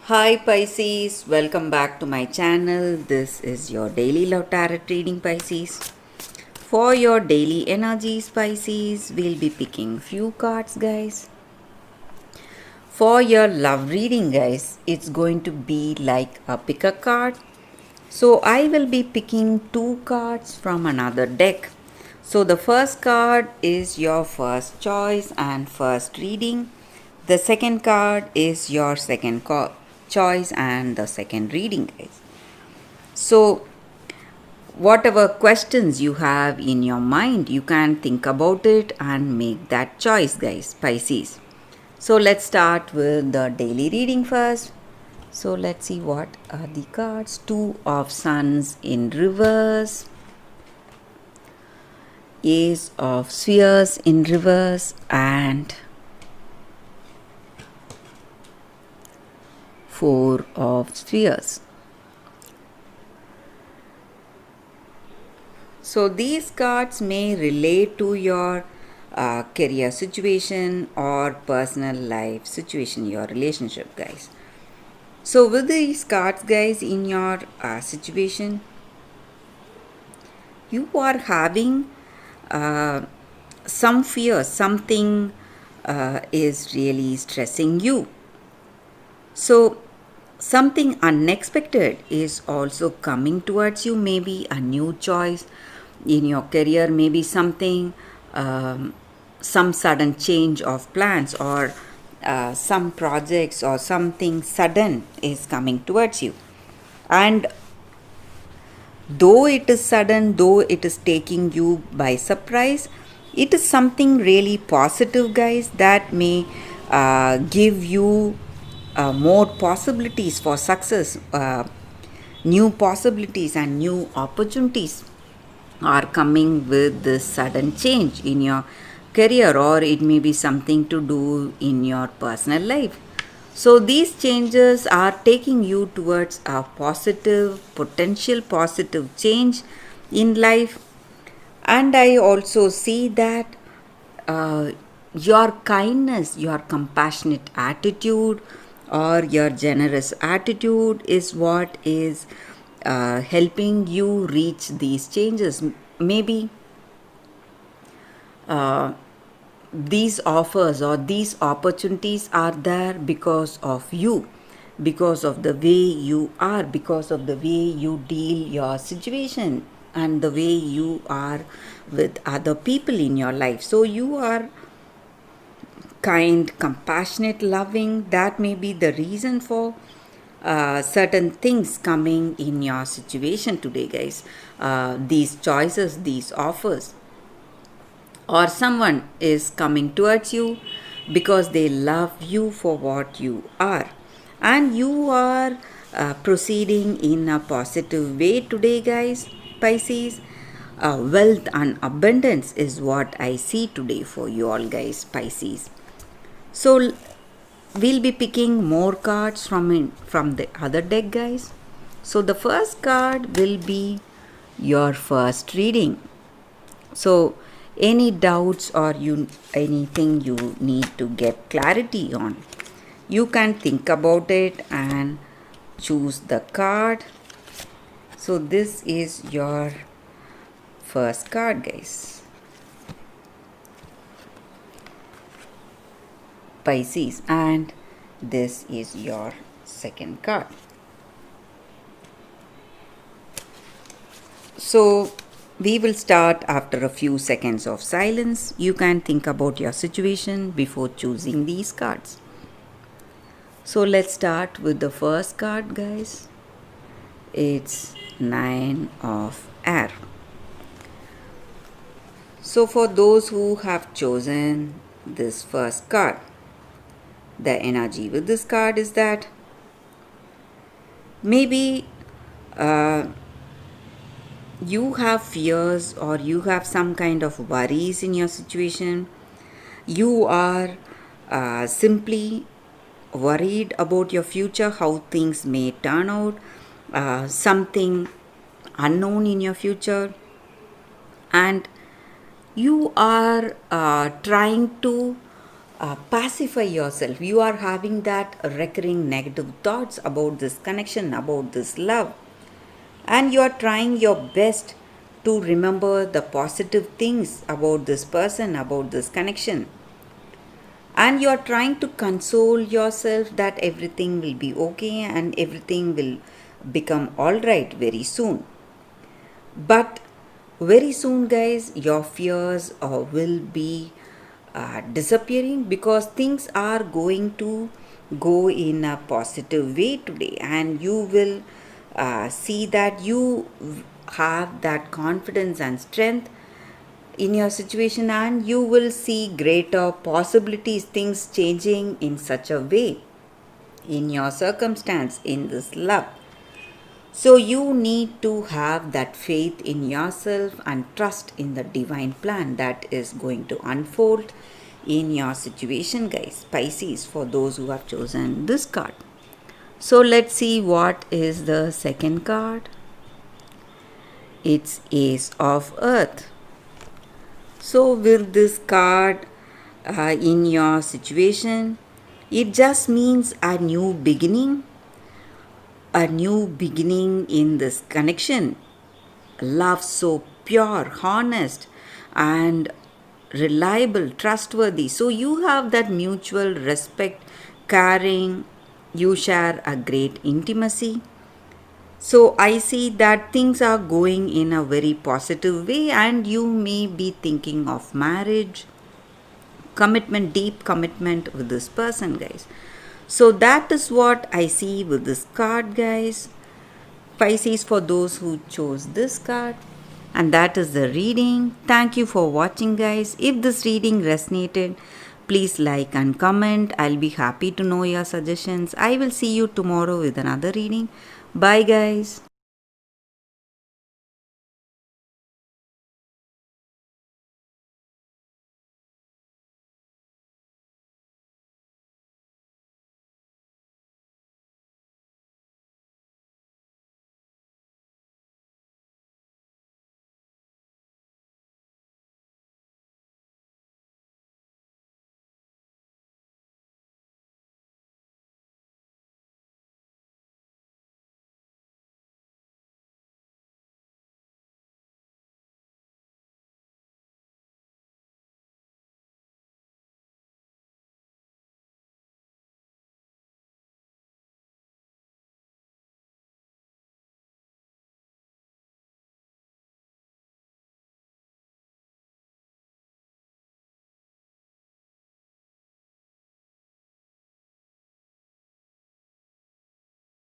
Hi Pisces, welcome back to my channel. This is your daily love tarot reading, Pisces. For your daily energies, Pisces, we'll be picking few cards, guys. For your love reading, guys, it's going to be like a pick a card. So I will be picking two cards from another deck. So the first card is your first choice and first reading. The second card is your choice and the second reading, guys. So whatever questions you have in your mind, you can think about it and make that choice, guys, Pisces. So let's start with the daily reading first. So let's see what are the cards. Two of Suns in reverse, Ace of Spheres in reverse, and Four of Spheres. So these cards may relate to your career situation or personal life situation, your relationship, guys. So with these cards, guys, in your situation, you are having uh, some fear, something is really stressing you. So something unexpected is also coming towards you, maybe a new choice in your career, maybe something, some sudden change of plans, or some projects or something sudden is coming towards you. And though it is sudden, though it is taking you by surprise, it is something really positive, guys, that may give you more possibilities for success, new possibilities and new opportunities are coming with this sudden change in your career, or it may be something to do in your personal life. So these changes are taking you towards a positive, potential positive change in life. And I also see that uh, your kindness, your compassionate attitude, or your generous attitude is what is helping you reach these changes. Maybe uh, these offers or these opportunities are there because of you, because of the way you are, because of the way you deal your situation and the way you are with other people in your life. So you are kind, compassionate, loving. That may be the reason for certain things coming in your situation today, guys. These choices, these offers, or someone is coming towards you because they love you for what you are, and you are proceeding in a positive way today, guys, Pisces. Wealth and abundance is what I see today for you all, guys, Pisces. So we'll be picking more cards from the other deck, guys. So the first card will be your first reading. So any doubts or anything you need to get clarity on, you can think about it and choose the card. So this is your first card, guys, Pisces, and this is your second card. So we will start after a few seconds of silence. You can think about your situation before choosing these cards. So let's start with the first card, guys. It's Nine of Air. So for those who have chosen this first card, the energy with this card is that maybe uh, you have fears or you have some kind of worries in your situation. You are simply worried about your future, how things may turn out, something unknown in your future, and you are trying to pacify yourself. You are having that recurring negative thoughts about this connection, about this love, and you are trying your best to remember the positive things about this person, about this connection, and you are trying to console yourself that everything will be okay and everything will become all right very soon. But very soon, guys, your fears will be disappearing, because things are going to go in a positive way today, and you will see that you have that confidence and strength in your situation, and you will see greater possibilities, things changing in such a way in your circumstance, in this love. So you need to have that faith in yourself and trust in the divine plan that is going to unfold in your situation, guys. Pisces, for those who have chosen this card. So let's see what is the second card. It's Ace of Earth. So with this card in your situation, it just means a new beginning in this connection. Love so pure, honest, and reliable, trustworthy. So you have that mutual respect, caring, you share a great intimacy. So I see that things are going in a very positive way, and you may be thinking of marriage, commitment, deep commitment with this person, guys. So that is what I see with this card, guys. Pisces, for those who chose this card. And that is the reading. Thank you for watching, guys. If this reading resonated, please like and comment. I'll be happy to know your suggestions. I will see you tomorrow with another reading. Bye, guys.